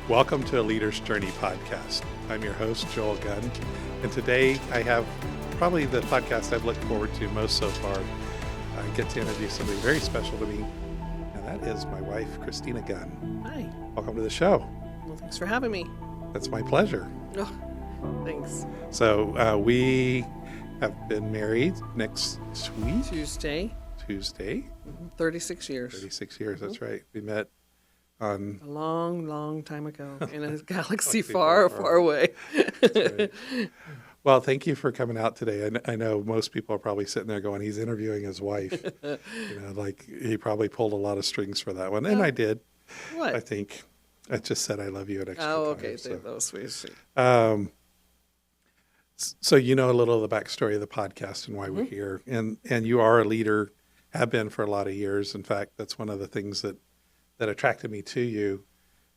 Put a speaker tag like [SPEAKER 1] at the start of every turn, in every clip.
[SPEAKER 1] Welcome to a Leader's Journey podcast. I'm your host, Joel Gunn, and today I have probably the podcast I've looked forward to most so far. I get to introduce somebody very special to me, and that is my wife, Christina Gunn.
[SPEAKER 2] Hi.
[SPEAKER 1] Welcome to the show.
[SPEAKER 2] Well, thanks for having me.
[SPEAKER 1] That's my pleasure.
[SPEAKER 2] Oh, thanks.
[SPEAKER 1] So we have been married next week.
[SPEAKER 2] Tuesday.
[SPEAKER 1] 36
[SPEAKER 2] years.
[SPEAKER 1] 36 years, that's right. We met on...
[SPEAKER 2] A long, long time ago in a galaxy far, far away.
[SPEAKER 1] Right. Well, thank you for coming out today. I know most people are probably sitting there going, he's interviewing his wife. Like he probably pulled a lot of strings for that one. And I did.
[SPEAKER 2] What?
[SPEAKER 1] I think I just said I love you an extra time.
[SPEAKER 2] Oh, okay.
[SPEAKER 1] So.
[SPEAKER 2] That was sweet.
[SPEAKER 1] So you know a little of the backstory of the podcast and why we're here. And you are a leader, have been for a lot of years. In fact, that's one of the things that attracted me to you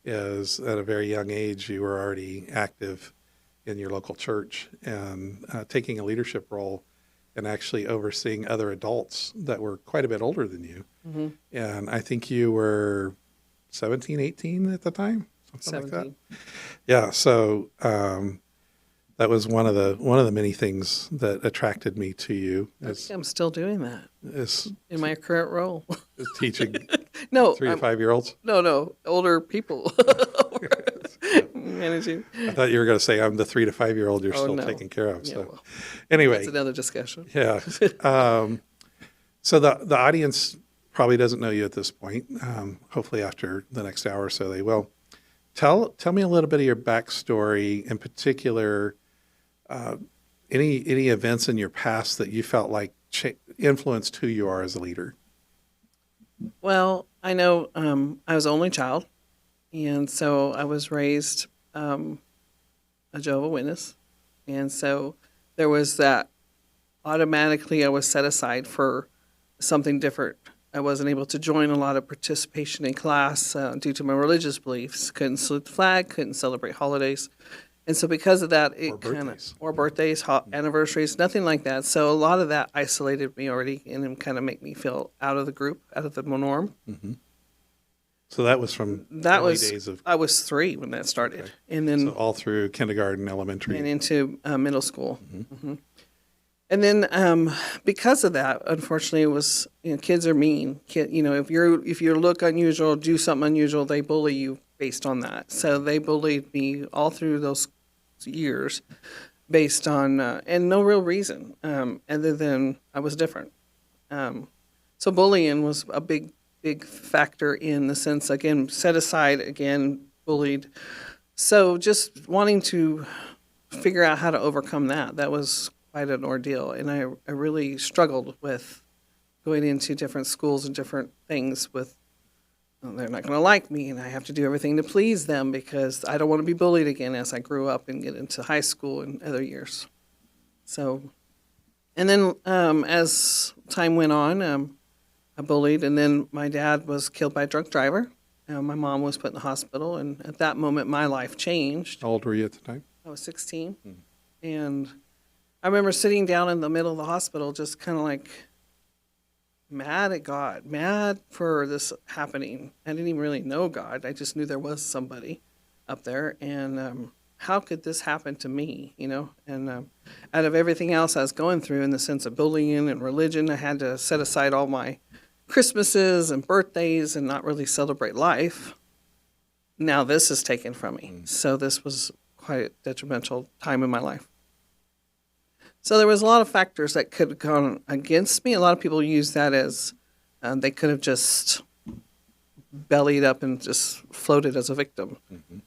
[SPEAKER 1] is at a very young age, you were already active in your local church and taking a leadership role and actually overseeing other adults that were quite a bit older than you. Mm-hmm. And I think you were 17, 18 at the time, something
[SPEAKER 2] 17.
[SPEAKER 1] like that. Yeah. So that was one of the many things that attracted me to you.
[SPEAKER 2] I'm still doing that in my current role.
[SPEAKER 1] Teaching
[SPEAKER 2] No,
[SPEAKER 1] 3 to 5 year olds.
[SPEAKER 2] No, older people. Managing.
[SPEAKER 1] I thought you were going to say I'm the 3 to 5 year old you're still taking care of.
[SPEAKER 2] Yeah,
[SPEAKER 1] So
[SPEAKER 2] well,
[SPEAKER 1] anyway,
[SPEAKER 2] that's another discussion.
[SPEAKER 1] Yeah. So the audience probably doesn't know you at this point. Hopefully after the next hour or so they will. Tell me a little bit of your backstory, in particular, any events in your past that you felt like influenced who you are as a leader.
[SPEAKER 2] Well, I know I was the only child, and so I was raised a Jehovah Witness, and so there was that automatically I was set aside for something different. I wasn't able to join a lot of participation in class due to my religious beliefs. Couldn't salute the flag, couldn't celebrate holidays. And so because of that, or birthdays, anniversaries, nothing like that. So a lot of that isolated me already and it kind of make me feel out of the group, out of the norm.
[SPEAKER 1] Mm-hmm. So that was from early days of...
[SPEAKER 2] I was 3 when that started.
[SPEAKER 1] Okay.
[SPEAKER 2] And then
[SPEAKER 1] so all through kindergarten, elementary.
[SPEAKER 2] And into middle school. Mm-hmm. Mm-hmm. And then because of that, unfortunately, it was, kids are mean. If you look unusual, do something unusual, they bully you based on that. So they bullied me all through those years based on, and no real reason other than I was different. So bullying was a big factor in the sense, again, set aside, again, bullied. So just wanting to figure out how to overcome that was quite an ordeal. And I really struggled with going into different schools and different things with, they're not going to like me and I have to do everything to please them because I don't want to be bullied again as I grew up and get into high school and other years. So, and then as time went on, I bullied, and then my dad was killed by a drunk driver. My mom was put in the hospital, and at that moment my life changed.
[SPEAKER 1] How old were you at the time?
[SPEAKER 2] I was 16. And I remember sitting down in the middle of the hospital just kind of like mad at God, mad for this happening. I didn't even really know God. I just knew there was somebody up there. And how could this happen to me, And out of everything else I was going through in the sense of bullying and religion, I had to set aside all my Christmases and birthdays and not really celebrate life. Now this is taken from me. So this was quite a detrimental time in my life. So there was a lot of factors that could have gone against me. A lot of people use that as they could have just bellied up and just floated as a victim. Mm-hmm.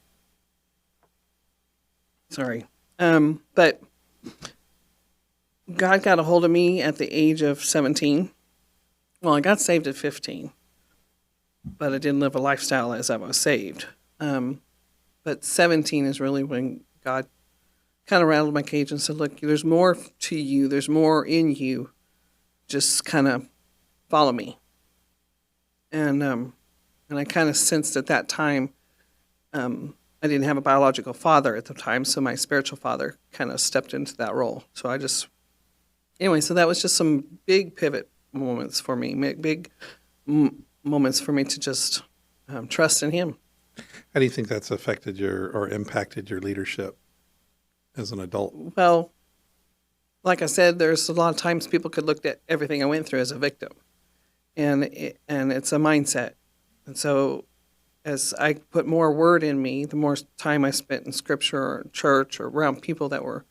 [SPEAKER 2] Sorry. But God got a hold of me at the age of 17. Well, I got saved at 15, but I didn't live a lifestyle as I was saved. But 17 is really when God kind of rattled my cage and said, look, there's more to you. There's more in you. Just kind of follow me. And I kind of sensed at that time, I didn't have a biological father at the time, so my spiritual father kind of stepped into that role. So so that was just some big pivot moments for me, big moments for me to just trust in him.
[SPEAKER 1] How do you think that's affected or impacted your leadership as an adult?
[SPEAKER 2] Well, like I said, there's a lot of times people could look at everything I went through as a victim, and it's a mindset. And so, as I put more word in me, the more time I spent in scripture or church or around people that were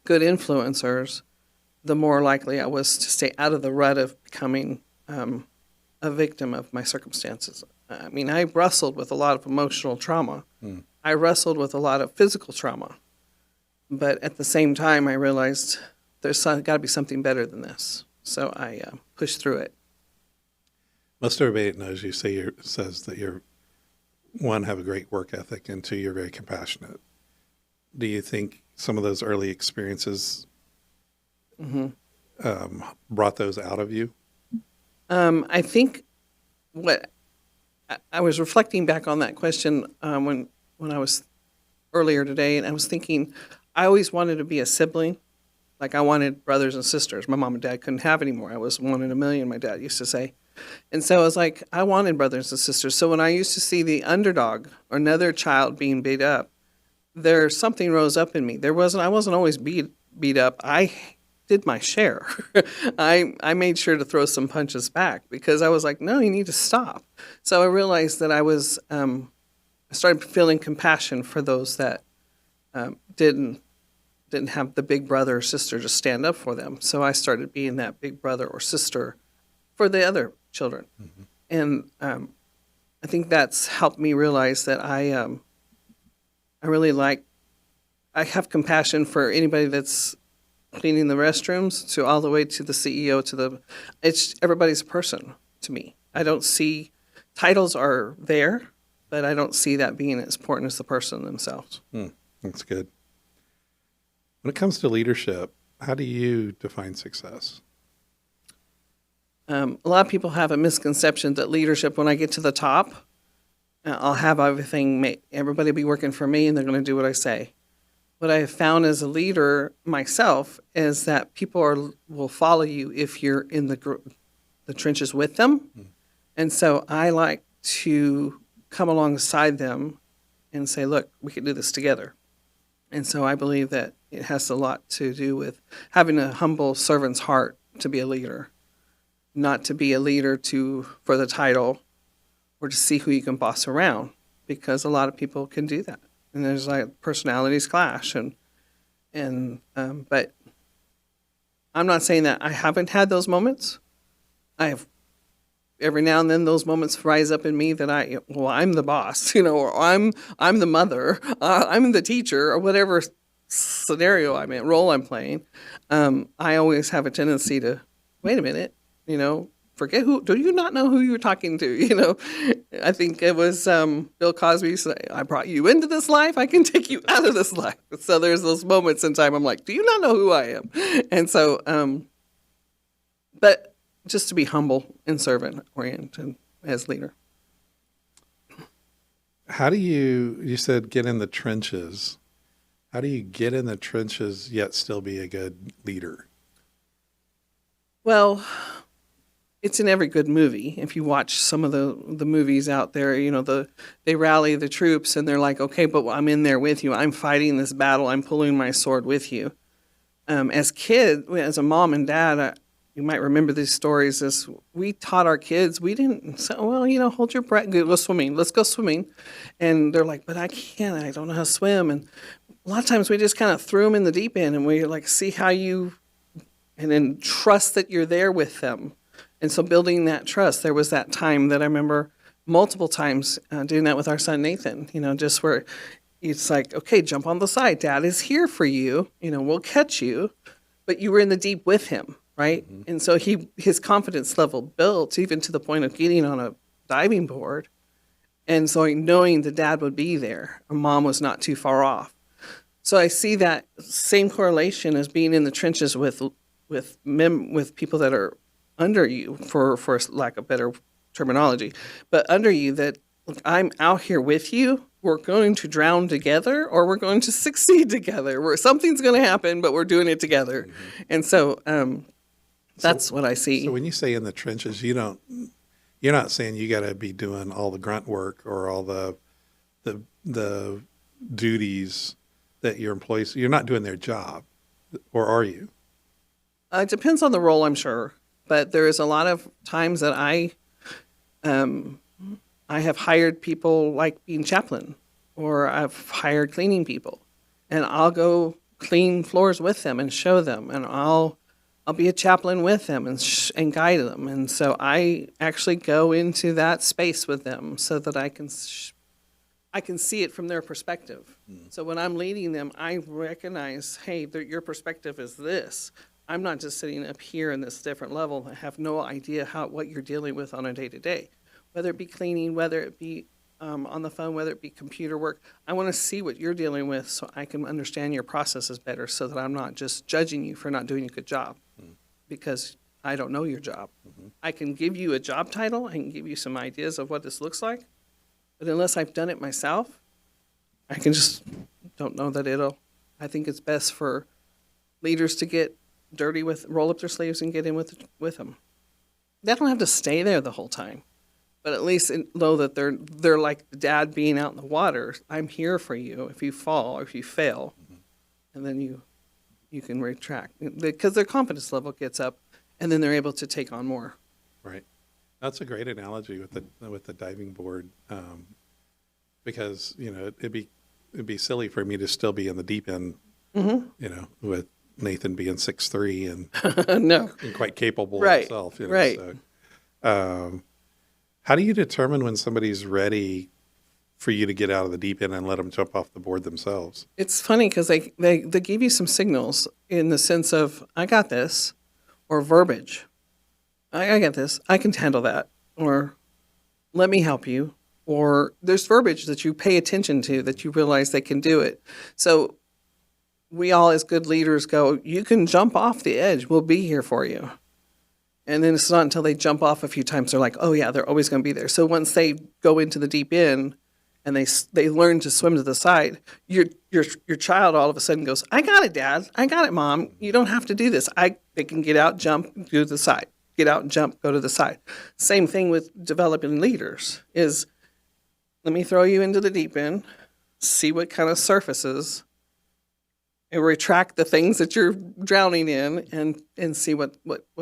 [SPEAKER 2] good influencers, the more likely I was to stay out of the rut of becoming a victim of my circumstances. I mean, I wrestled with a lot of emotional trauma. I wrestled with a lot of physical trauma. But at the same time, I realized there's got to be something better than this. So I pushed through it.
[SPEAKER 1] Most everybody that knows you says that you're, one, have a great work ethic, and two, you're very compassionate. Do you think some of those early experiences brought those out of you?
[SPEAKER 2] I think what I was reflecting back on that question when I was earlier today, and I was thinking I always wanted to be a sibling. Like I wanted brothers and sisters. My mom and dad couldn't have any more. I was one in a million, my dad used to say. And so I was like, I wanted brothers and sisters. So when I used to see the underdog or another child being beat up, something rose up in me. I wasn't always beat up. I did my share. I made sure to throw some punches back because I was like, no, you need to stop. So I realized that I started feeling compassion for those that didn't have the big brother or sister to stand up for them. So I started being that big brother or sister for the other children. And I think that's helped me realize that I have compassion for anybody that's cleaning the restrooms to all the way to the CEO it's everybody's a person to me. I don't see titles are there, but I don't see that being as important as the person themselves.
[SPEAKER 1] That's good. When it comes to leadership, how do you define success?
[SPEAKER 2] A lot of people have a misconception that leadership, when I get to the top, I'll have everybody be working for me and they're going to do what I say. What I have found as a leader myself is that people will follow you if you're in the trenches with them. And so I like to come alongside them and say, look, we can do this together. And so I believe that it has a lot to do with having a humble servant's heart to be a leader, not to be a leader for the title or to see who you can boss around, because a lot of people can do that. And there's like personalities clash, but I'm not saying that I haven't had those moments. I have every now and then those moments rise up in me that I'm the boss, or I'm the mother, I'm the teacher, or whatever scenario role I'm playing. I always have a tendency to wait a minute, forget do you not know who you're talking to? I think it was Bill Cosby said, I brought you into this life, I can take you out of this life. So there's those moments in time I'm like, do you not know who I am? And so, but just to be humble and servant-oriented as leader.
[SPEAKER 1] How do you said get in the trenches. How do you get in the trenches yet still be a good leader?
[SPEAKER 2] Well, it's in every good movie. If you watch some of the movies out there, they rally the troops and they're like, okay, but I'm in there with you. I'm fighting this battle. I'm pulling my sword with you. As a mom and dad, you might remember these stories as we taught our kids. We didn't say, well, hold your breath. Go swimming. Let's go swimming. And they're like, but I can't. I don't know how to swim. And a lot of times we just kind of threw them in the deep end and we see how and then trust that you're there with them. And so building that trust, there was that time that I remember multiple times doing that with our son Nathan, just where it's like, okay, jump on the side. Dad is here for you. We'll catch you. But you were in the deep with him, right? Mm-hmm. And so his confidence level built even to the point of getting on a diving board. And so knowing the dad would be there, mom was not too far off. So I see that same correlation as being in the trenches with people that are under you, for lack of better terminology, but under you, that look, I'm out here with you. We're going to drown together or we're going to succeed together. Something's going to happen, but we're doing it together. Mm-hmm. And so that's what I see.
[SPEAKER 1] So when you say in the trenches, you're not saying you got to be doing all the grunt work or all the the duties that your employees, you're not doing their job, or are you?
[SPEAKER 2] It depends on the role, I'm sure, but there is a lot of times that I have hired people like being chaplain, or I've hired cleaning people, and I'll go clean floors with them and show them, and I'll be a chaplain with them and guide them, and so I actually go into that space with them so that I can see it from their perspective. So when I'm leading them, I recognize, hey, your perspective is this. I'm not just sitting up here in this different level. I have no idea what you're dealing with on a day-to-day, whether it be cleaning, whether it be on the phone, whether it be computer work. I want to see what you're dealing with so I can understand your processes better, so that I'm not just judging you for not doing a good job because I don't know your job. I can give you a job title. I can give you some ideas of what this looks like. But unless I've done it myself, I can just don't know that I think it's best for leaders to get dirty roll up their sleeves and get in with them. They don't have to stay there the whole time, but at least know that they're like the dad being out in the water. I'm here for you if you fall or if you fail, and then you can retract because their confidence level gets up, and then they're able to take on more.
[SPEAKER 1] Right. That's a great analogy with the diving board, because it'd be silly for me to still be in the deep end, with Nathan being 6'3" and
[SPEAKER 2] No,
[SPEAKER 1] and quite capable
[SPEAKER 2] right,
[SPEAKER 1] himself.
[SPEAKER 2] right.
[SPEAKER 1] So, how do you determine when somebody's ready for you to get out of the deep end and let them jump off the board themselves?
[SPEAKER 2] It's funny because they give you some signals in the sense of, I got this, or verbiage. I get this. I can handle that. Or let me help you. Or there's verbiage that you pay attention to that you realize they can do it. So we all as good leaders go, you can jump off the edge. We'll be here for you. And then it's not until they jump off a few times they're like, oh yeah, they're always going to be there. So once they go into the deep end and they learn to swim to the side, your child all of a sudden goes, I got it, Dad. I got it, Mom. You don't have to do this. They can get out, jump, go to the side. Get out and jump, go to the side. Same thing with developing leaders is, let me throw you into the deep end, see what kind of surfaces, and retract the things that you're drowning in and see what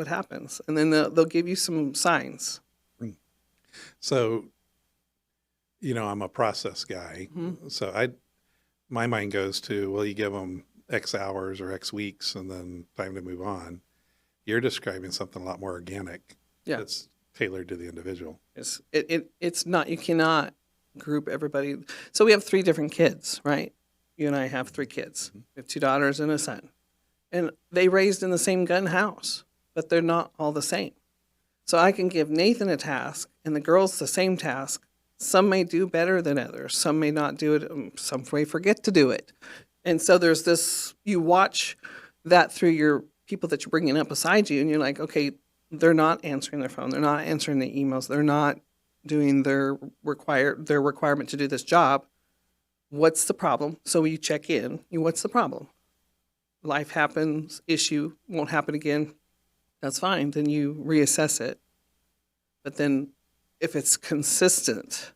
[SPEAKER 2] happens. And then they'll give you some signs.
[SPEAKER 1] So, I'm a process guy. So my mind goes to, well, you give them X hours or X weeks and then time to move on. You're describing something a lot more organic.
[SPEAKER 2] Yeah.
[SPEAKER 1] That's tailored to the individual.
[SPEAKER 2] It's not, you cannot group everybody. So we have 3 different kids, right? You and I have 3 kids. We have 2 daughters and a son. And they raised in the same gun house, but they're not all the same. So I can give Nathan a task and the girls the same task. Some may do better than others. Some may not do it. Some may forget to do it. And so there's this, you watch that through your people that you're bringing up beside you, and you're like, okay, they're not answering their phone. They're not answering the emails. They're not doing their requirement to do this job. What's the problem? So you check in. What's the problem? Life happens. Issue won't happen again. That's fine. Then you reassess it. But then if it's consistent,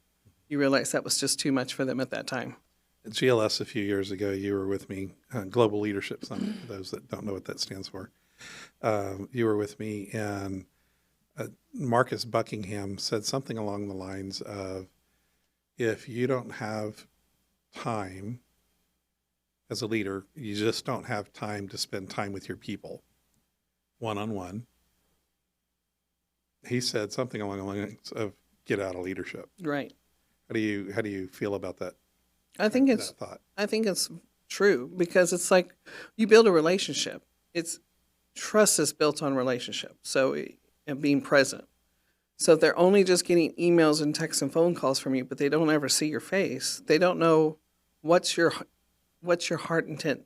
[SPEAKER 2] you realize that was just too much for them at that time.
[SPEAKER 1] At GLS a few years ago, you were with me, Global Leadership Summit, for those that don't know what that stands for. You were with me, and Marcus Buckingham said something along the lines of, if you don't have time as a leader, you just don't have time to spend time with your people one-on-one. He said something along the lines of, get out of leadership.
[SPEAKER 2] Right.
[SPEAKER 1] How do you feel about that?
[SPEAKER 2] I think it's true, because it's like you build a relationship. Trust is built on relationship. So, and being present. So if they're only just getting emails and texts and phone calls from you, but they don't ever see your face, they don't know what's your heart intent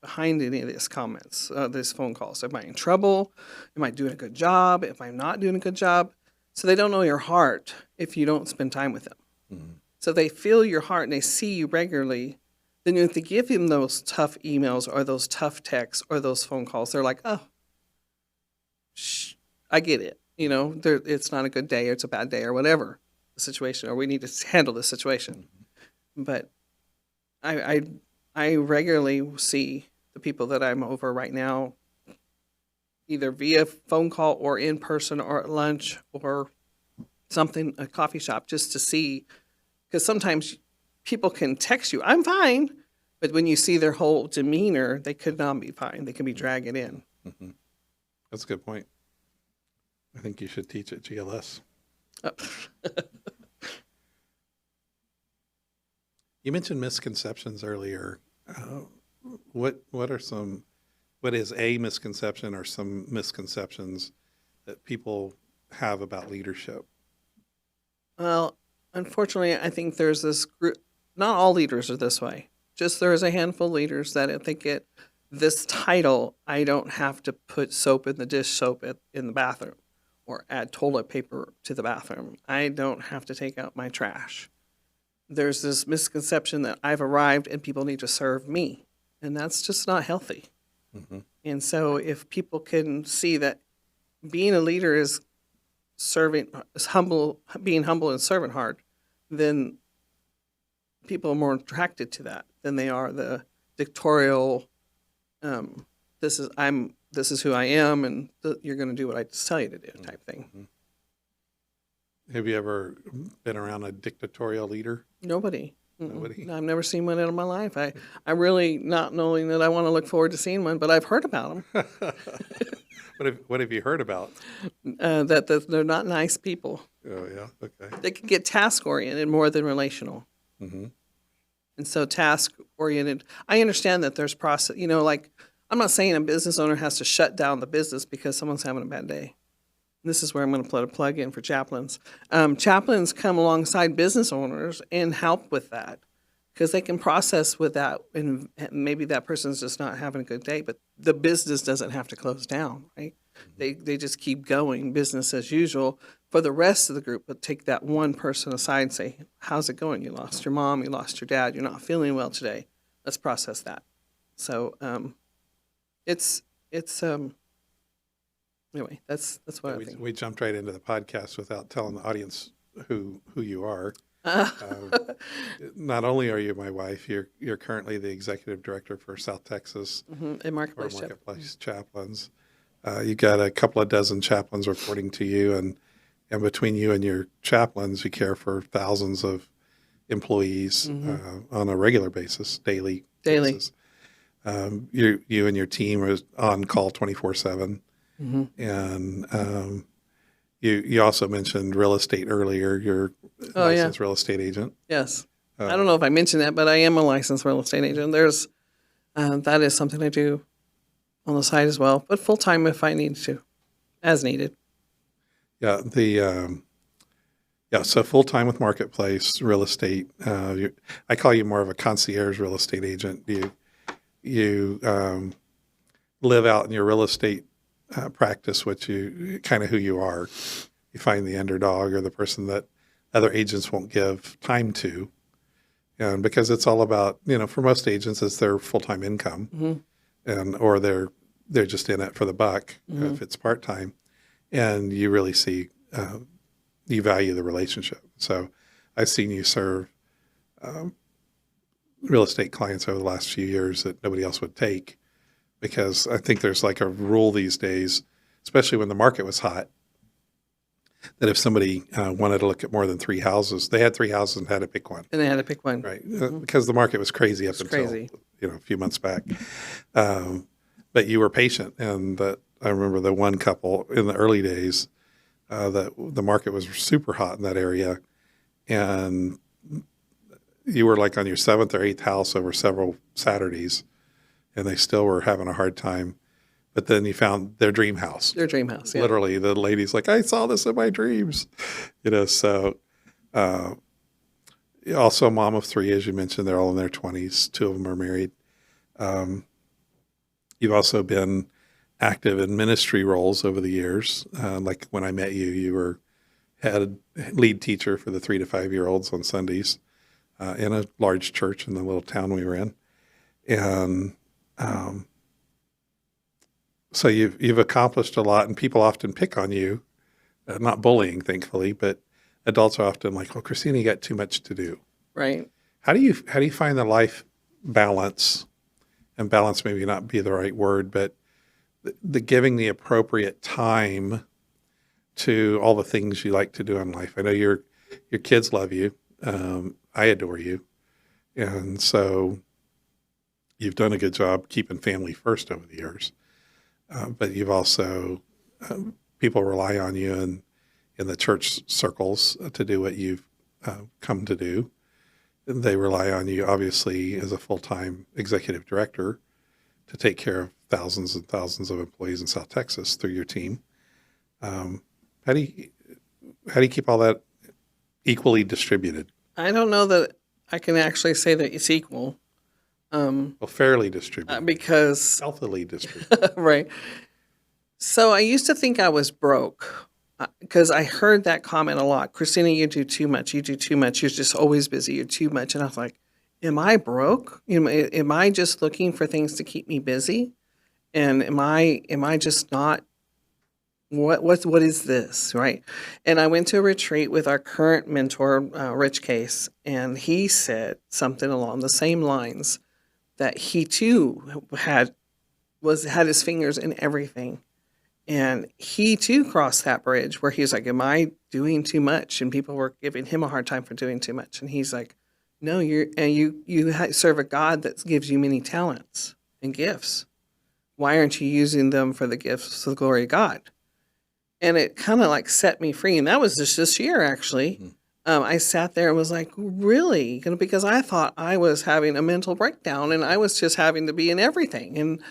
[SPEAKER 2] behind any of these comments, these phone calls. Am I in trouble? Am I doing a good job? Am I not doing a good job? So they don't know your heart if you don't spend time with them. Mm-hmm. So they feel your heart and they see you regularly. Then you have to give them those tough emails or those tough texts or those phone calls. They're like, oh, I get it. It's not a good day or it's a bad day or whatever the situation, or we need to handle this situation. Mm-hmm. But I regularly see the people that I'm over right now, either via phone call or in person or at lunch or something, a coffee shop, just to see, because sometimes people can text you, I'm fine, but when you see their whole demeanor, they could not be fine. They can be dragging in.
[SPEAKER 1] Mm-hmm. That's a good point. I think you should teach at GLS.
[SPEAKER 2] Oh.
[SPEAKER 1] You mentioned misconceptions earlier. What is a misconception or some misconceptions that people have about leadership?
[SPEAKER 2] Well, unfortunately, I think there's this group, not all leaders are this way. Just there's a handful of leaders that I think this title, I don't have to put soap in the dish soap in the bathroom or add toilet paper to the bathroom. I don't have to take out my trash. There's this misconception that I've arrived and people need to serve me, and that's just not healthy.
[SPEAKER 1] Mm-hmm.
[SPEAKER 2] And so if people can see that being a leader is being humble and servant heart, then people are more attracted to that than they are the dictatorial, this is who I am, and you're going to do what I tell you to do type thing.
[SPEAKER 1] Mm-hmm. Have you ever been around a dictatorial leader?
[SPEAKER 2] Nobody.
[SPEAKER 1] Nobody.
[SPEAKER 2] No, I've never seen one in my life. I'm really not knowing that I want to look forward to seeing one, but I've heard about them.
[SPEAKER 1] What have you heard about?
[SPEAKER 2] That they're not nice people.
[SPEAKER 1] Oh, yeah. Okay.
[SPEAKER 2] They can get task-oriented more than relational.
[SPEAKER 1] Mm-hmm.
[SPEAKER 2] And so task-oriented, I understand that there's process, like I'm not saying a business owner has to shut down the business because someone's having a bad day. This is where I'm going to put a plug in for chaplains. Chaplains come alongside business owners and help with that because they can process with that, and maybe that person's just not having a good day, but the business doesn't have to close down, right? Mm-hmm. They just keep going, business as usual for the rest of the group, but take that one person aside and say, how's it going? You lost your mom, you lost your dad, you're not feeling well today. Let's process that. So anyway, that's what I think.
[SPEAKER 1] We jumped right into the podcast without telling the audience who you are. Not only are you my wife, you're currently the executive director for South Texas
[SPEAKER 2] in Marketplace
[SPEAKER 1] Chaplains. You got a couple of dozen chaplains reporting to you, and between you and your chaplains, you care for thousands of employees on a regular basis, daily. Basis. You and your team are on call 24/7. Mm-hmm. And you also mentioned real estate earlier. You're a licensed real estate agent.
[SPEAKER 2] Yes. I don't know if I mentioned that, but I am a licensed real estate agent. There's that is something I do on the side as well, but full time if I need to, as needed.
[SPEAKER 1] Yeah. So full time with Marketplace real estate. I call you more of a concierge real estate agent. You live out in your real estate practice what you kind of who you are. You find the underdog or the person that other agents won't give time to, and because it's all about, for most agents it's their full-time income, or they're just in it for the buck if it's part-time, and you really see you value the relationship. So I've seen you serve real estate clients over the last few years that nobody else would take. Because I think there's like a rule these days, especially when the market was hot, that if somebody wanted to look at more than 3 houses, they had 3 houses and had to pick one.
[SPEAKER 2] And they had to pick one.
[SPEAKER 1] Right. Because the market was crazy up until a few months back. But you were patient. And I remember the one couple in the early days that the market was super hot in that area. And you were like on your 7th or 8th house over several Saturdays. And they still were having a hard time. But then you found their dream house.
[SPEAKER 2] Their dream house, yeah.
[SPEAKER 1] Literally, the lady's like, I saw this in my dreams. So also a mom of 3, as you mentioned, they're all in their 20s. 2 of them are married. You've also been active in ministry roles over the years. Like when I met you, you were lead teacher for the 3 to 5-year-olds on Sundays in a large church in the little town we were in. And so you've accomplished a lot, and people often pick on you, not bullying, thankfully, but adults are often like, "Well, Christina, you got too much to do."
[SPEAKER 2] Right.
[SPEAKER 1] How do you find the life balance? And balance maybe not be the right word, but the giving the appropriate time to all the things you like to do in life. I know your kids love you. I adore you, and so you've done a good job keeping family first over the years. But you've also people rely on you in the church circles to do what you've come to do. They rely on you, obviously, as a full-time executive director to take care of thousands and thousands of employees in South Texas through your team. How do you keep all that equally distributed?
[SPEAKER 2] I don't know that I can actually say that it's equal.
[SPEAKER 1] Well, fairly distributed,
[SPEAKER 2] Because,
[SPEAKER 1] healthily distributed.
[SPEAKER 2] right. So I used to think I was broke because I heard that comment a lot. Christina, you do too much. You do too much. You're just always busy. You're too much. And I was like, am I broke? Am I just looking for things to keep me busy? And am I just not, what is this, right? And I went to a retreat with our current mentor, Rich Case, and he said something along the same lines that he too had his fingers in everything. And he too crossed that bridge where he's like, am I doing too much? And people were giving him a hard time for doing too much. And he's like, no, you serve a God that gives you many talents and gifts. Why aren't you using them for the gifts of the glory of God? And it kind of like set me free. And that was just this year, actually. I sat there and was like, really? Because I thought I was having a mental breakdown and I was just having to be in everything. And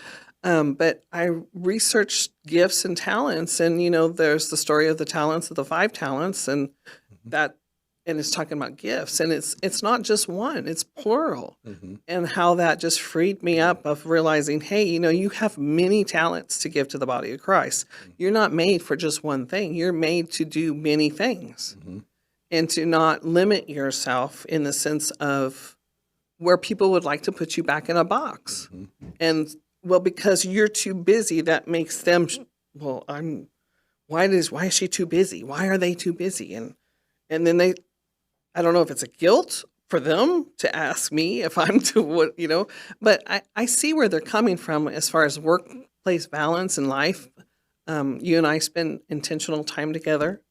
[SPEAKER 2] but I researched gifts and talents, and there's the story of the talents of the 5 talents, and it's talking about gifts, and it's not just one, it's plural, and how that just freed me up of realizing, hey, you have many talents to give to the body of Christ. You're not made for just one thing. You're made to do many things, and to not limit yourself in the sense of where people would like to put you back in a box, and well, because you're too busy, that makes them, well, why is she too busy? Why are they too busy? And then I don't know if it's a guilt for them to ask me if I'm to what, but I see where they're coming from as far as workplace balance in life. You and I spend intentional time together.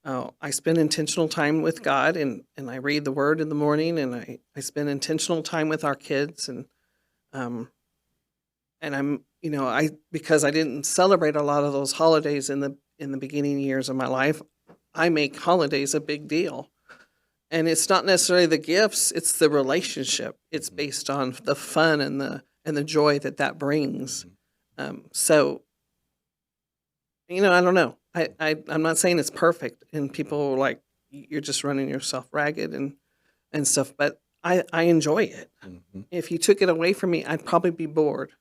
[SPEAKER 2] I spend intentional time with God, and I read the Word in the morning, and I spend intentional time with our kids, and I'm, because I didn't celebrate a lot of those holidays in the beginning years of my life, I make holidays a big deal. And it's not necessarily the gifts, it's the relationship. It's based on the fun and the joy that brings. So, I don't know. I'm not saying it's perfect, and people are like, you're just running yourself ragged and stuff, but I enjoy it. If you took it away from me, I'd probably be bored.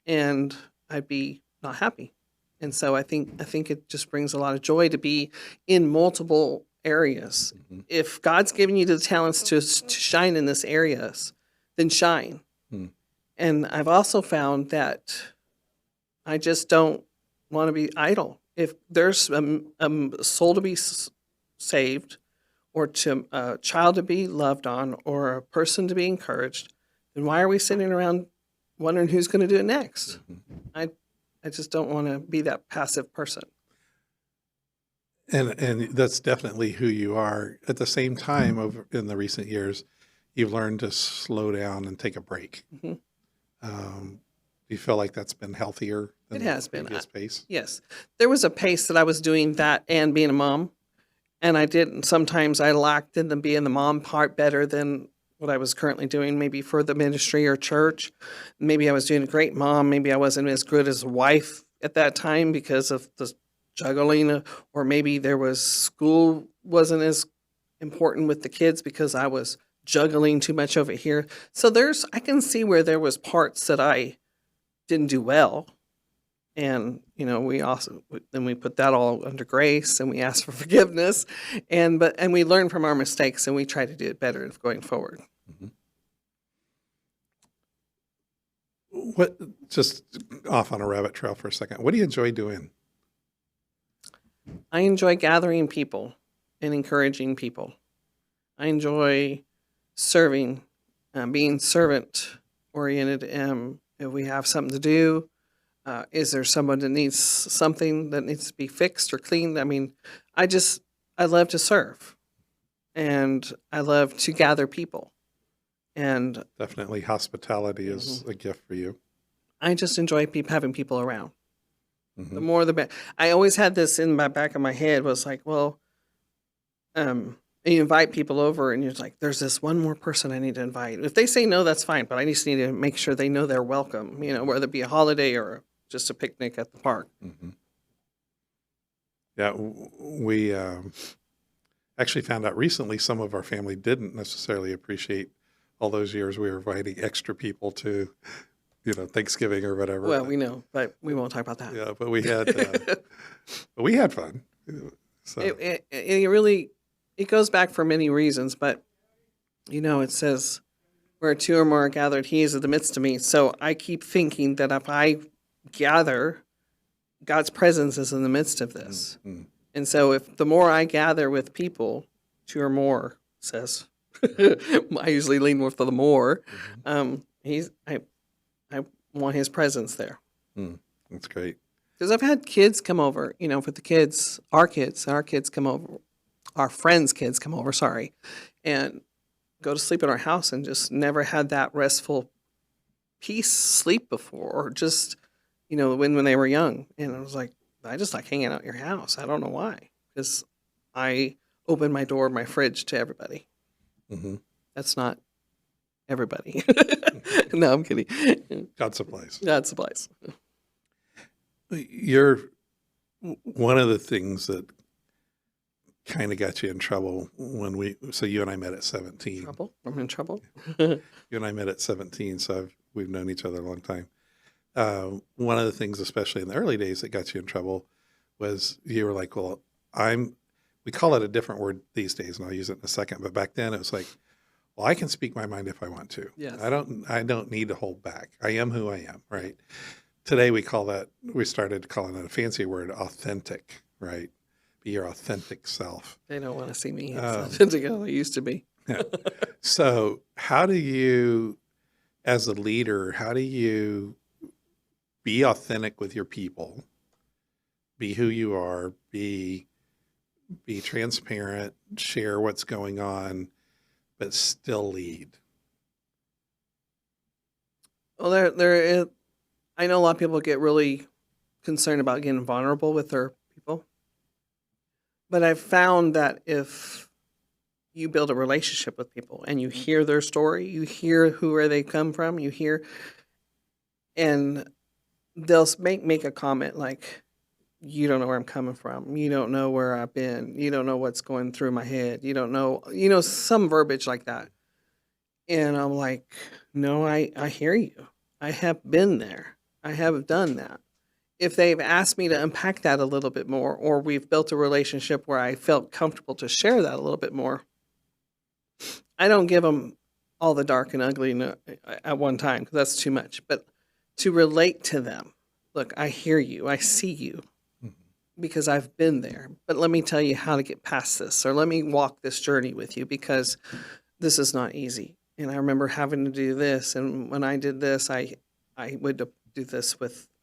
[SPEAKER 2] And I'd be not happy. And so I think it just brings a lot of joy to be in multiple areas. If God's given you the talents to shine in these areas, then shine. And I've also found that I just don't want to be idle. If there's a soul to be saved, or to a child to be loved on, or a person to be encouraged, then why are we sitting around wondering who's going to do it next? I just don't want to be that passive person.
[SPEAKER 1] And that's definitely who you are. At the same time, over in the recent years, you've learned to slow down and take a break. Do you feel like that's been healthier than
[SPEAKER 2] It has
[SPEAKER 1] the
[SPEAKER 2] been.
[SPEAKER 1] previous pace?
[SPEAKER 2] Yes. There was a pace that I was doing that and being a mom, and I didn't. Sometimes I lacked in the being the mom part better than what I was currently doing, maybe for the ministry or church. Maybe I was doing a great mom. Maybe I wasn't as good as a wife at that time because of the juggling, or maybe there was school wasn't as important with the kids because I was juggling too much over here. So I can see where there was parts that I didn't do well. And, we put that all under grace, and we ask for forgiveness, and we learn from our mistakes, and we try to do it better going forward.
[SPEAKER 1] What, just off on a rabbit trail for a second, what do you enjoy doing?
[SPEAKER 2] I enjoy gathering people and encouraging people. I enjoy serving being servant oriented. If we have something to do, is there someone that needs something that needs to be fixed or cleaned? I mean, I love to serve, and I love to gather people, and
[SPEAKER 1] Definitely hospitality is
[SPEAKER 2] Mhm.
[SPEAKER 1] a gift for you.
[SPEAKER 2] I just enjoy having people around. The
[SPEAKER 1] Hmm.
[SPEAKER 2] more the better. I always had this in my back of my head was like, well, you invite people over and you're like, there's this one more person I need to invite. If they say no, that's fine, but I just need to make sure they know they're welcome, whether it be a holiday or just a picnic at the park.
[SPEAKER 1] Hmm. Yeah, we actually found out recently some of our family didn't necessarily appreciate all those years we were inviting extra people to, Thanksgiving or whatever.
[SPEAKER 2] Well,
[SPEAKER 1] But,
[SPEAKER 2] we know, but we won't talk about that.
[SPEAKER 1] yeah, but we had fun. So,
[SPEAKER 2] It really, it goes back for many reasons, but it says where two or more are gathered, he is in the midst of me. So I keep thinking that if I gather, God's presence is in the midst of this.
[SPEAKER 1] mm,
[SPEAKER 2] And so if the more I gather with people, two or more says, I usually lean with the more. I want his presence there.
[SPEAKER 1] that's great.
[SPEAKER 2] Because I've had kids come over, with the kids, our kids come over, our friends' kids come over, sorry, and go to sleep in our house and just never had that restful peace sleep before, or just, when they were young. And I was like, I just like hanging out at your house. I don't know why. Because I open my door, my fridge to everybody.
[SPEAKER 1] Hmm.
[SPEAKER 2] That's not everybody. No, I'm kidding.
[SPEAKER 1] God supplies.
[SPEAKER 2] God supplies.
[SPEAKER 1] You're one of the things that kind of got you in trouble so you and I met at 17.
[SPEAKER 2] Trouble? I'm in trouble.
[SPEAKER 1] You and I met at 17, so we've known each other a long time. One of the things, especially in the early days, that got you in trouble was you were like, well, we call it a different word these days, and I'll use it in a second. But back then it was like, well, I can speak my mind if I want to.
[SPEAKER 2] Yes.
[SPEAKER 1] I don't need to hold back. I am who I am, right? Today we started calling it a fancy word, authentic, right? Be your authentic self.
[SPEAKER 2] They don't want to see me. It's not they used to be.
[SPEAKER 1] Yeah. So how do you, as a leader, how do you be authentic with your people, be who you are, be transparent, share what's going on, but still lead?
[SPEAKER 2] Well, there is, I know a lot of people get really concerned about getting vulnerable with their people. But I've found that if you build a relationship with people and you hear their story, you hear where they come from, and they'll make a comment like, you don't know where I'm coming from. You don't know where I've been. You don't know what's going through my head. You don't know, some verbiage like that. And I'm like, no, I hear you. I have been there. I have done that. If they've asked me to unpack that a little bit more, or we've built a relationship where I felt comfortable to share that a little bit more, I don't give them all the dark and ugly at one time, because that's too much. But to relate to them, look, I hear you, I see you, because I've been there. But let me tell you how to get past this, or let me walk this journey with you, because this is not easy. And I remember having to do this, and when I did this, I would do this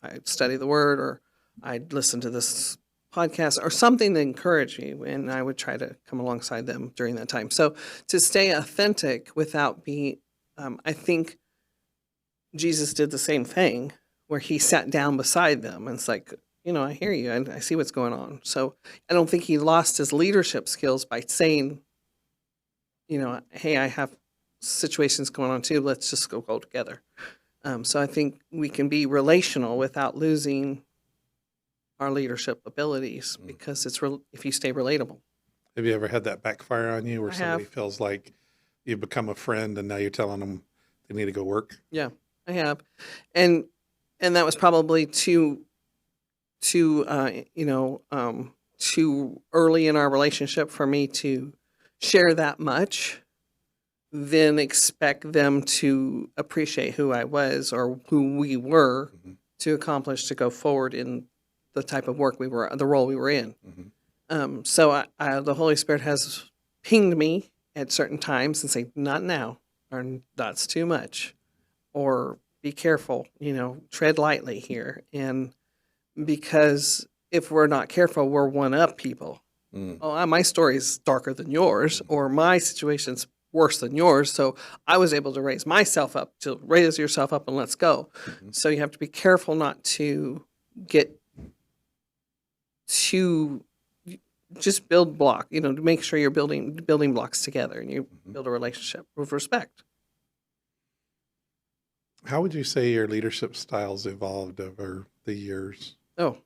[SPEAKER 2] I'd study the word, or I'd listen to this podcast or something to encourage me, and I would try to come alongside them during that time. So to stay authentic without being, I think Jesus did the same thing, where he sat down beside them and it's like, I hear you and I see what's going on. So I don't think he lost his leadership skills by saying, hey, I have situations going on too. Let's just go together. So I think we can be relational without losing our leadership abilities, because if you stay relatable.
[SPEAKER 1] Have you ever had that backfire on you, where
[SPEAKER 2] I
[SPEAKER 1] somebody
[SPEAKER 2] have.
[SPEAKER 1] feels like you've become a friend and now you're telling them they need to go work?
[SPEAKER 2] Yeah, I have, and that was probably too early in our relationship for me to share that much, then expect them to appreciate who I was or who we were to accomplish, to go forward in the type of work the role we were in. So the Holy Spirit has pinged me at certain times and say, not now. or that's too much, or be careful, tread lightly here. And because if we're not careful, we're one up people. Oh, my story's darker than yours, or my situation's worse than yours. So I was able to raise myself up. To raise yourself up and let's go. So you have to be careful not to get to just build block. To make sure you're building blocks together and you build a relationship with respect.
[SPEAKER 1] How would you say your leadership styles evolved over the years?
[SPEAKER 2] Oh,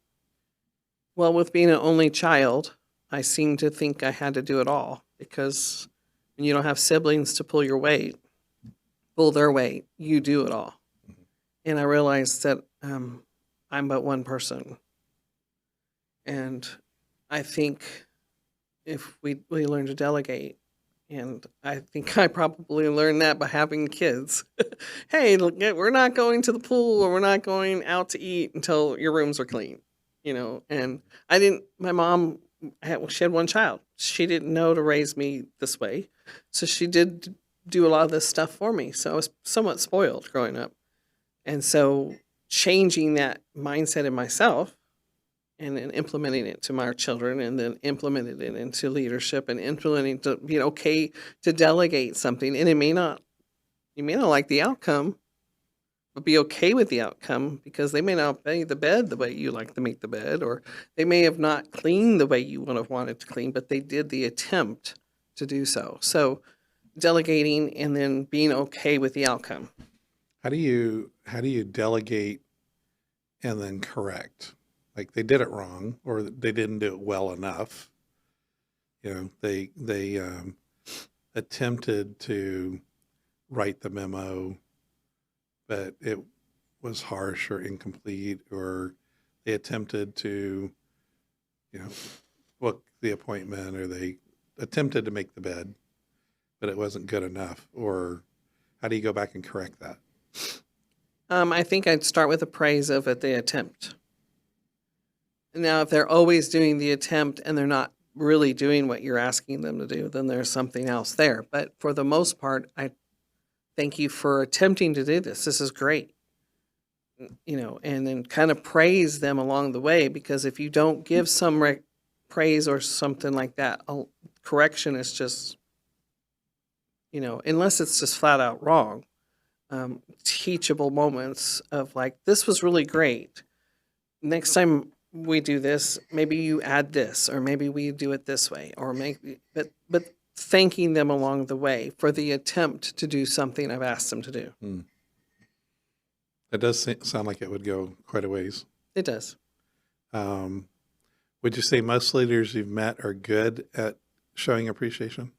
[SPEAKER 2] well, with being an only child, I seemed to think I had to do it all, because when you don't have siblings to pull their weight, you do it all. And I realized that I'm but one person. And I think if we learn to delegate, and I think I probably learned that by having kids. Hey, look, we're not going to the pool, or we're not going out to eat until your rooms are clean. And my mom, she had one child. She didn't know to raise me this way. So she did do a lot of this stuff for me. So I was somewhat spoiled growing up. And so changing that mindset in myself and then implementing it to my children, and then implementing it into leadership, and implementing to being okay to delegate something. And you may not like the outcome, but be okay with the outcome, because they may not make the bed the way you like to make the bed, or they may have not cleaned the way you would have wanted to clean, but they did the attempt to do so. So delegating and then being okay with the outcome.
[SPEAKER 1] How do you delegate and then correct? Like, they did it wrong, or they didn't do it well enough. They attempted to write the memo, but it was harsh or incomplete, or they attempted to, book the appointment, or they attempted to make the bed, but it wasn't good enough. Or how do you go back and correct that?
[SPEAKER 2] I think I'd start with a praise of the attempt. Now, if they're always doing the attempt and they're not really doing what you're asking them to do, then there's something else there. But for the most part, I thank you for attempting to do this. This is great. And then kind of praise them along the way, because if you don't give some praise or something like that, correction is just, unless it's just flat out wrong, teachable moments of like, this was really great. Next time we do this, maybe you add this, or maybe we do it this way, or but thanking them along the way for the attempt to do something I've asked them to do.
[SPEAKER 1] That does sound like it would go quite a ways.
[SPEAKER 2] It does.
[SPEAKER 1] Would you say most leaders you've met are good at showing appreciation?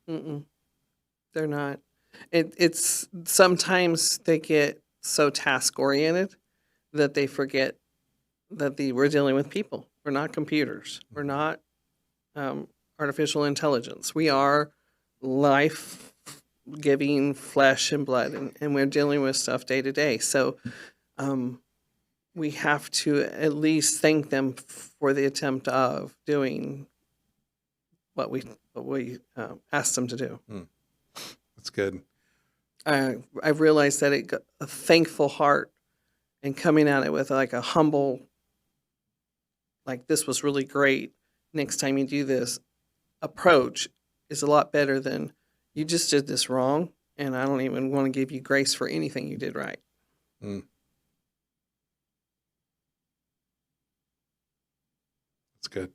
[SPEAKER 2] They're not. It's sometimes they get so task oriented that they forget that we're dealing with people. We're not computers. We're not artificial intelligence. We are life-giving flesh and blood, and we're dealing with stuff day to day. So we have to at least thank them for the attempt of doing what we asked them to do.
[SPEAKER 1] That's good.
[SPEAKER 2] I've realized that a thankful heart and coming at it with like a humble, like, this was really great, next time you do this, approach is a lot better than, you just did this wrong, and I don't even want to give you grace for anything you did right.
[SPEAKER 1] That's good.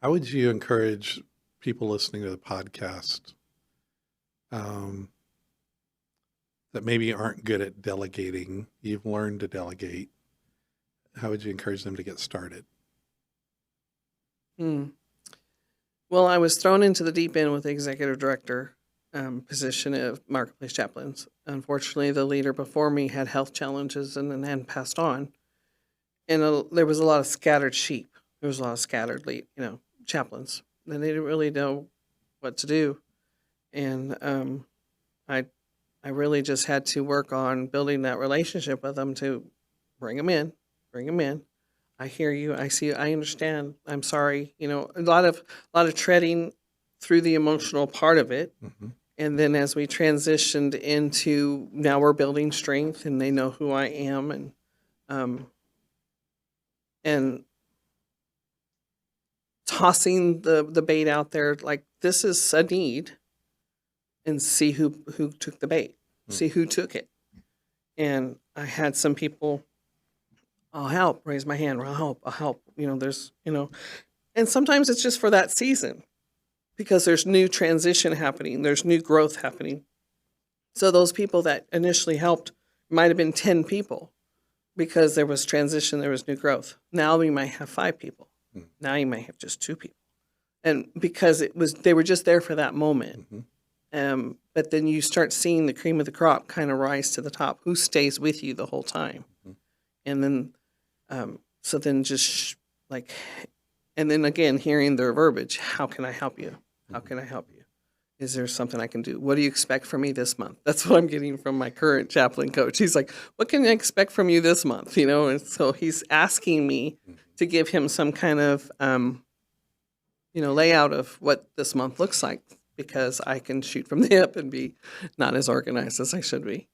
[SPEAKER 1] How would you encourage people listening to the podcast that maybe aren't good at delegating? You've learned to delegate. How would you encourage them to get started?
[SPEAKER 2] Well, I was thrown into the deep end with the executive director position of Marketplace Chaplains. Unfortunately, the leader before me had health challenges and then had passed on. And there was a lot of scattered sheep. There was a lot of scattered chaplains. And they didn't really know what to do. And I really just had to work on building that relationship with them to bring them in. I hear you. I see you. I understand. I'm sorry. A lot of treading through the emotional part of it.
[SPEAKER 1] Mm-hmm.
[SPEAKER 2] And then as we transitioned into now we're building strength and they know who I am and tossing the bait out there like this is a need and see who took the bait, see who took it. And I had some people, I'll help, raise my hand, I'll help. There's, and sometimes it's just for that season because there's new transition happening, there's new growth happening. So those people that initially helped might have been 10 people because there was transition, there was new growth. Now we might have 5 people. Now you might have just 2 people. And because they were just there for that moment. But then you start seeing the cream of the crop kind of rise to the top. Who stays with you the whole time? And then, so then just like, and then again, hearing their verbiage, how can I help you? How can I help you? Is there something I can do? What do you expect from me this month? That's what I'm getting from my current chaplain coach. He's like, what can I expect from you this month? And so he's asking me to give him some kind of, layout of what this month looks like because I can shoot from the hip and be not as organized as I should be.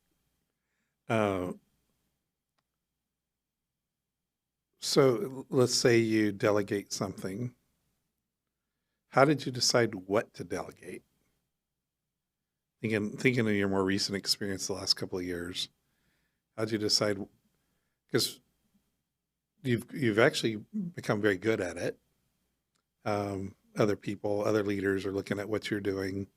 [SPEAKER 1] So let's say you delegate something. How did you decide what to delegate? Thinking of your more recent experience the last couple of years, how'd you decide? Because you've actually become very good at it. Other people, other leaders are looking at what you're doing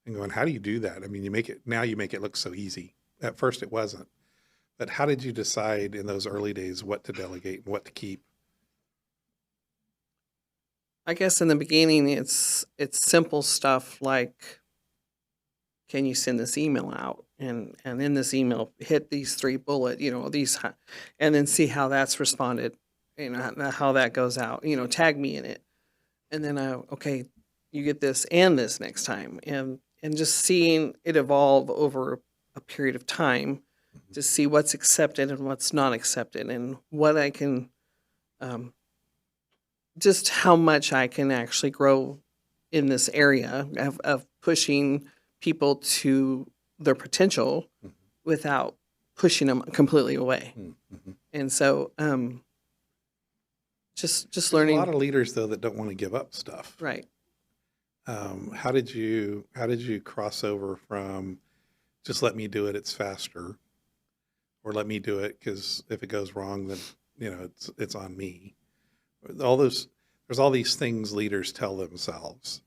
[SPEAKER 1] and going, how do you do that? I mean, you make it look so easy. At first it wasn't. But how did you decide in those early days what to delegate and what to keep?
[SPEAKER 2] I guess in the beginning, it's simple stuff like, can you send this email out? And in this email, hit these 3 bullet, these, and then see how that's responded, how that goes out, tag me in it. And then, okay, you get this and this next time. And just seeing it evolve over a period of time to see what's accepted and what's not accepted and what I can, just how much I can actually grow in this area of pushing people to their potential without pushing them completely away. And so just learning.
[SPEAKER 1] There's a lot of leaders though that don't want to give up stuff.
[SPEAKER 2] Right.
[SPEAKER 1] How did you cross over from just let me do it, it's faster, or let me do it because if it goes wrong then it's on me. There's all these things leaders tell themselves.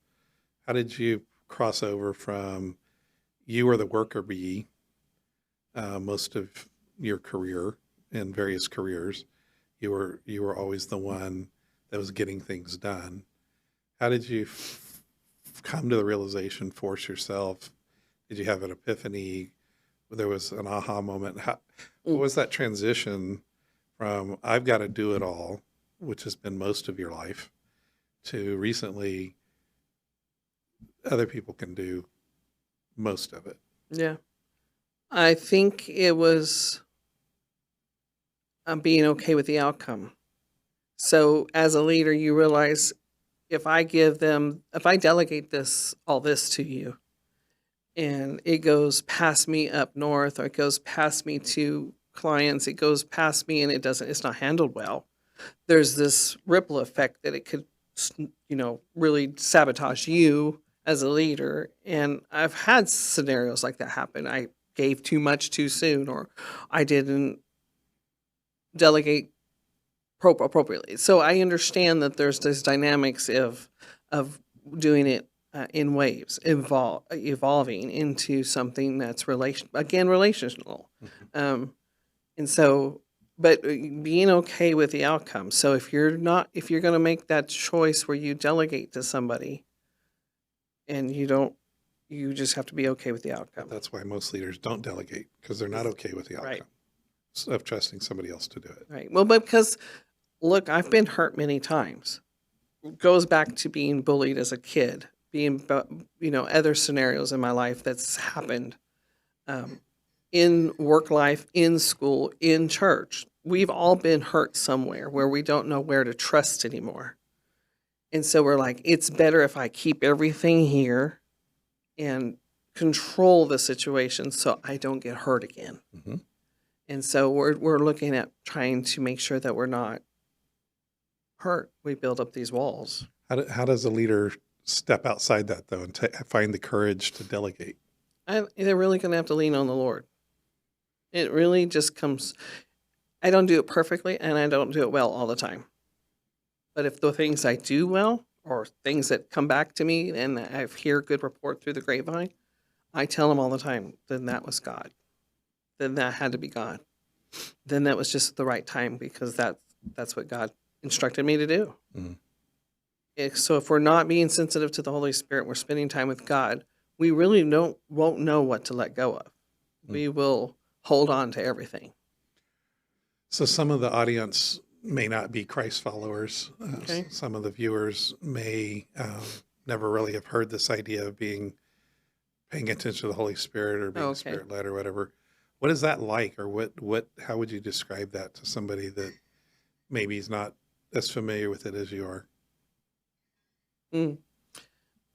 [SPEAKER 1] How did you cross over from you were the worker bee most of your career in various careers? You were always the one that was getting things done. How did you come to the realization, force yourself? Did you have an epiphany? There was an aha moment. What was that transition from I've got to do it all, which has been most of your life, to recently other people can do most of it?
[SPEAKER 2] Yeah. I think it was being okay with the outcome. So as a leader, you realize if I delegate all this to you, and it goes past me up north, or it goes past me to clients, it goes past me and it's not handled well, there's this ripple effect that it could, really sabotage you as a leader. And I've had scenarios like that happen. I gave too much too soon, or I didn't delegate appropriately. So I understand that there's this dynamics of doing it in waves, evolving into something that's relational. And so, but being okay with the outcome. So if you're going to make that choice where you delegate to somebody and you just have to be okay with the outcome.
[SPEAKER 1] That's why most leaders don't delegate, because they're not okay with the outcome.
[SPEAKER 2] Right.
[SPEAKER 1] Of trusting somebody else to do it.
[SPEAKER 2] Right. Well, but because, look, I've been hurt many times. It goes back to being bullied as a kid, being, other scenarios in my life that's happened in work life, in school, in church. We've all been hurt somewhere where we don't know where to trust anymore. And so we're like, it's better if I keep everything here and control the situation so I don't get hurt again.
[SPEAKER 1] Mhm.
[SPEAKER 2] And so we're looking at trying to make sure that we're not hurt. We build up these walls.
[SPEAKER 1] How does a leader step outside that, though, and find the courage to delegate?
[SPEAKER 2] They're really going to have to lean on the Lord. It really just comes. I don't do it perfectly, and I don't do it well all the time. But if the things I do well, or things that come back to me, and I hear good report through the grapevine, I tell them all the time, then that was God. Then that had to be God. Then that was just the right time because that's what God instructed me to do.
[SPEAKER 1] Mhm.
[SPEAKER 2] So if we're not being sensitive to the Holy Spirit, we're spending time with God, we really won't know what to let go of. We will hold on to everything.
[SPEAKER 1] So some of the audience may not be Christ followers.
[SPEAKER 2] Okay.
[SPEAKER 1] Some of the viewers may never really have heard this idea of paying attention to the Holy Spirit or being
[SPEAKER 2] Okay.
[SPEAKER 1] Spirit led or whatever. What is that like, or how would you describe that to somebody that maybe is not as familiar with it as you are?
[SPEAKER 2] Mm.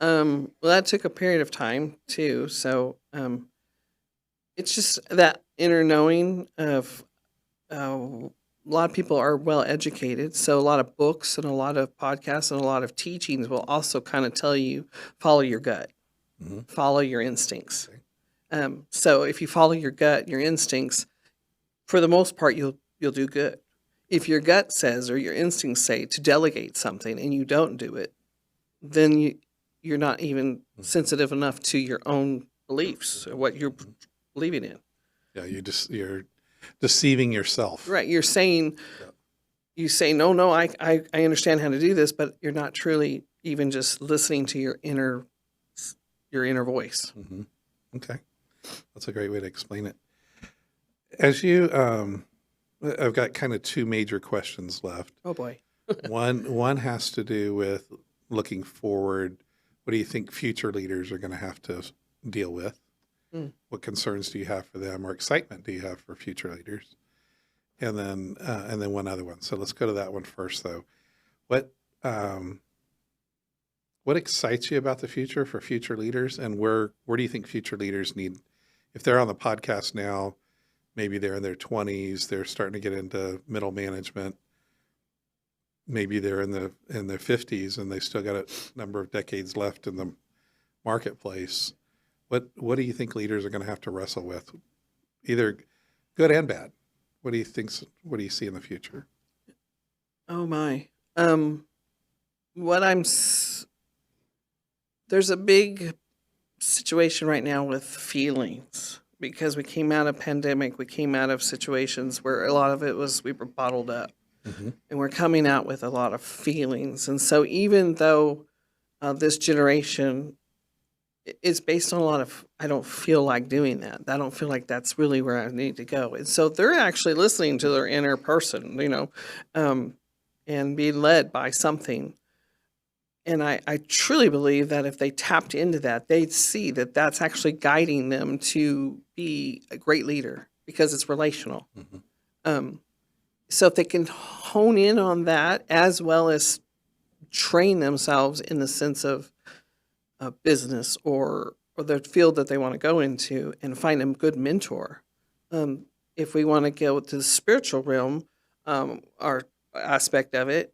[SPEAKER 2] Well, that took a period of time too. So it's just that inner knowing of a lot of people are well educated. So a lot of books and a lot of podcasts and a lot of teachings will also kind of tell you follow your gut,
[SPEAKER 1] Mhm.
[SPEAKER 2] follow your instincts.
[SPEAKER 1] Okay.
[SPEAKER 2] So if you follow your gut, your instincts, for the most part, you'll do good. If your gut says or your instincts say to delegate something and you don't do it, then you're not even sensitive enough to your own beliefs or what you're believing in.
[SPEAKER 1] Yeah, you're deceiving yourself.
[SPEAKER 2] Right. You're saying,
[SPEAKER 1] Yeah.
[SPEAKER 2] you say, no, I understand how to do this, but you're not truly even just listening to your inner voice.
[SPEAKER 1] Mhm. Okay, that's a great way to explain it. As you, I've got kind of two major questions left.
[SPEAKER 2] Oh boy.
[SPEAKER 1] One has to do with looking forward. What do you think future leaders are going to have to deal with?
[SPEAKER 2] Mm.
[SPEAKER 1] What concerns do you have for them, or excitement do you have for future leaders? And then one other one. So let's go to that one first, though. What excites you about the future for future leaders, and where do you think future leaders need? If they're on the podcast now, maybe they're in their 20s, they're starting to get into middle management. Maybe they're in their 50s and they still got a number of decades left in the marketplace. What do you think leaders are going to have to wrestle with, either good and bad? What do you see in the future?
[SPEAKER 2] Oh my. There's a big situation right now with feelings because we came out of pandemic, we came out of situations where a lot of it was we were bottled up.
[SPEAKER 1] Mm-hmm.
[SPEAKER 2] And we're coming out with a lot of feelings. And so even though this generation is based on a lot of, I don't feel like doing that. I don't feel like that's really where I need to go. And so they're actually listening to their inner person, and being led by something. And I truly believe that if they tapped into that, they'd see that that's actually guiding them to be a great leader because it's relational.
[SPEAKER 1] Mm-hmm.
[SPEAKER 2] So if they can hone in on that as well as train themselves in the sense of business or the field that they want to go into and find a good mentor. If we want to go to the spiritual realm, our aspect of it,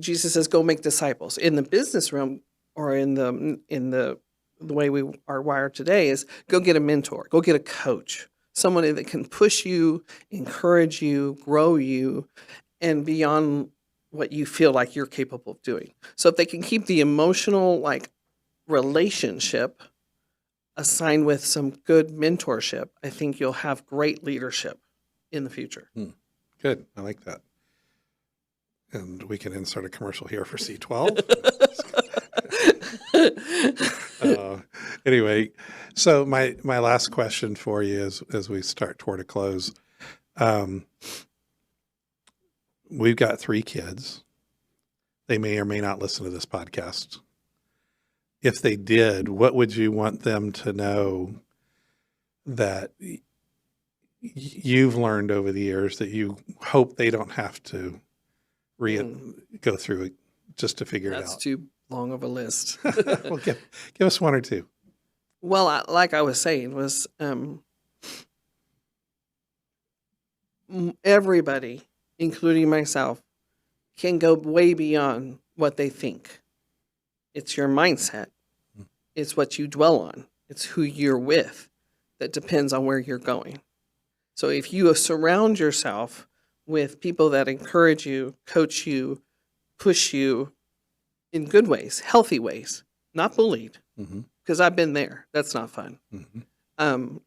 [SPEAKER 2] Jesus says, go make disciples. In the business realm or in the way we are wired today is go get a mentor, go get a coach, somebody that can push you, encourage you, grow you, and beyond what you feel like you're capable of doing. So if they can keep the emotional relationship assigned with some good mentorship, I think you'll have great leadership in the future.
[SPEAKER 1] Good. I like that. And we can insert a commercial here for C12. Anyway, so my last question for you as we start toward a close. We've got 3 kids. They may or may not listen to this podcast. If they did, what would you want them to know that you've learned over the years that you hope they don't have to go through just to figure
[SPEAKER 2] That's
[SPEAKER 1] it out?
[SPEAKER 2] too long of a list.
[SPEAKER 1] Well, give us one or two.
[SPEAKER 2] Well, like I was saying, was everybody, including myself, can go way beyond what they think. It's your mindset. It's what you dwell on. It's who you're with that depends on where you're going. So if you surround yourself with people that encourage you, coach you, push you in good ways, healthy ways, not bullied, because I've been there. That's not fun.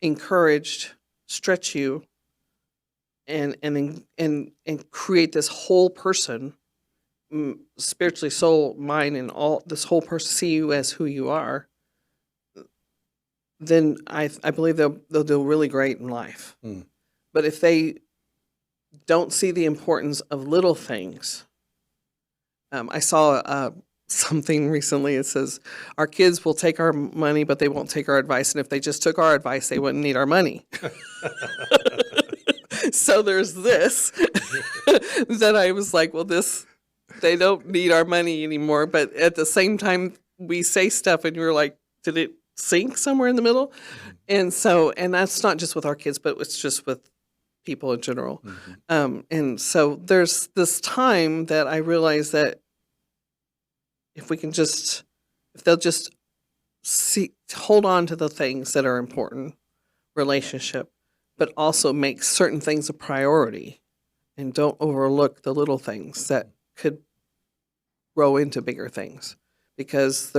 [SPEAKER 2] Encouraged, stretch you, and create this whole person, spiritually, soul, mind, and all this whole person, see you as who you are. Then I believe they'll do really great in life. But if they don't see the importance of little things, I saw something recently. It says, our kids will take our money, but they won't take our advice. And if they just took our advice, they wouldn't need our money. So there's this that I was like, well, they don't need our money anymore. But at the same time, we say stuff and you're like, did it sink somewhere in the middle? And that's not just with our kids, but it's just with people in general. And so there's this time that I realized that if they'll just hold on to the things that are important, relationship, but also make certain things a priority and don't overlook the little things that could grow into bigger things. Because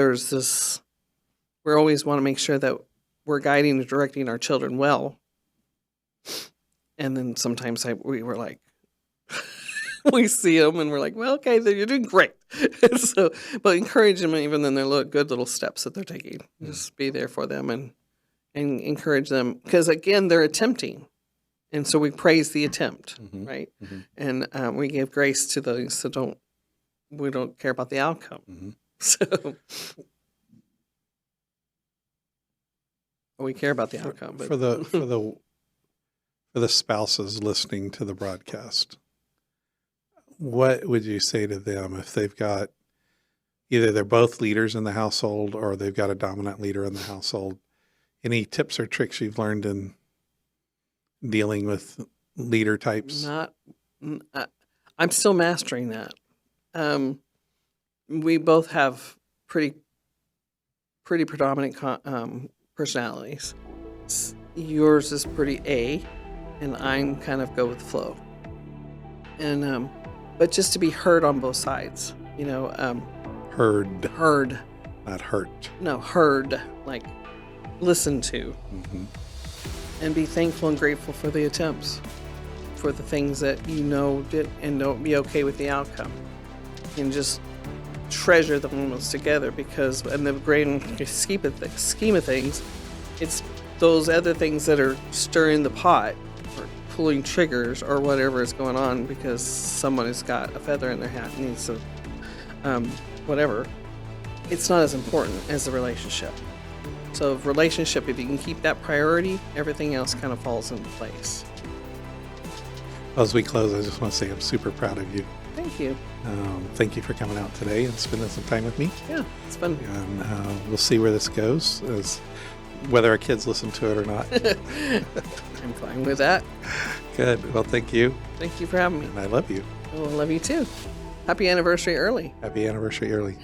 [SPEAKER 2] we always want to make sure that we're guiding and directing our children well. And then sometimes we were like, we see them and we're like, well, okay, then you're doing great. But encourage them even in their good little steps that they're taking. Just be there for them and encourage them. Because again, they're attempting. And so we praise the attempt, right? And we give grace to those that we don't care about the outcome. So we care about the outcome. But
[SPEAKER 1] For the spouses listening to the broadcast, what would you say to them if they've got either they're both leaders in the household or they've got a dominant leader in the household? Any tips or tricks you've learned in dealing with leader types?
[SPEAKER 2] I'm still mastering that. We both have pretty predominant personalities. Yours is pretty A, and I'm kind of go with the flow. And but just to be heard on both sides, heard,
[SPEAKER 1] not hurt.
[SPEAKER 2] No, heard, like listened to, and be thankful and grateful for the attempts, for the things that did, and don't be okay with the outcome, and just treasure the moments together, because in the grand scheme of things, it's those other things that are stirring the pot or pulling triggers or whatever is going on because someone has got a feather in their hat and needs to whatever. It's not as important as the relationship. So relationship, if you can keep that priority, everything else kind of falls into place.
[SPEAKER 1] Well, as we close, I just want to say I'm super proud of you.
[SPEAKER 2] Thank you.
[SPEAKER 1] Thank you for coming out today and spending some time with me.
[SPEAKER 2] Yeah, it's fun.
[SPEAKER 1] And we'll see where this goes, whether our kids listen to it or not.
[SPEAKER 2] I'm fine with that.
[SPEAKER 1] Good. Well, thank you.
[SPEAKER 2] Thank you for having me.
[SPEAKER 1] And I love you.
[SPEAKER 2] Oh, I love you too. Happy anniversary early.
[SPEAKER 1] Happy anniversary early.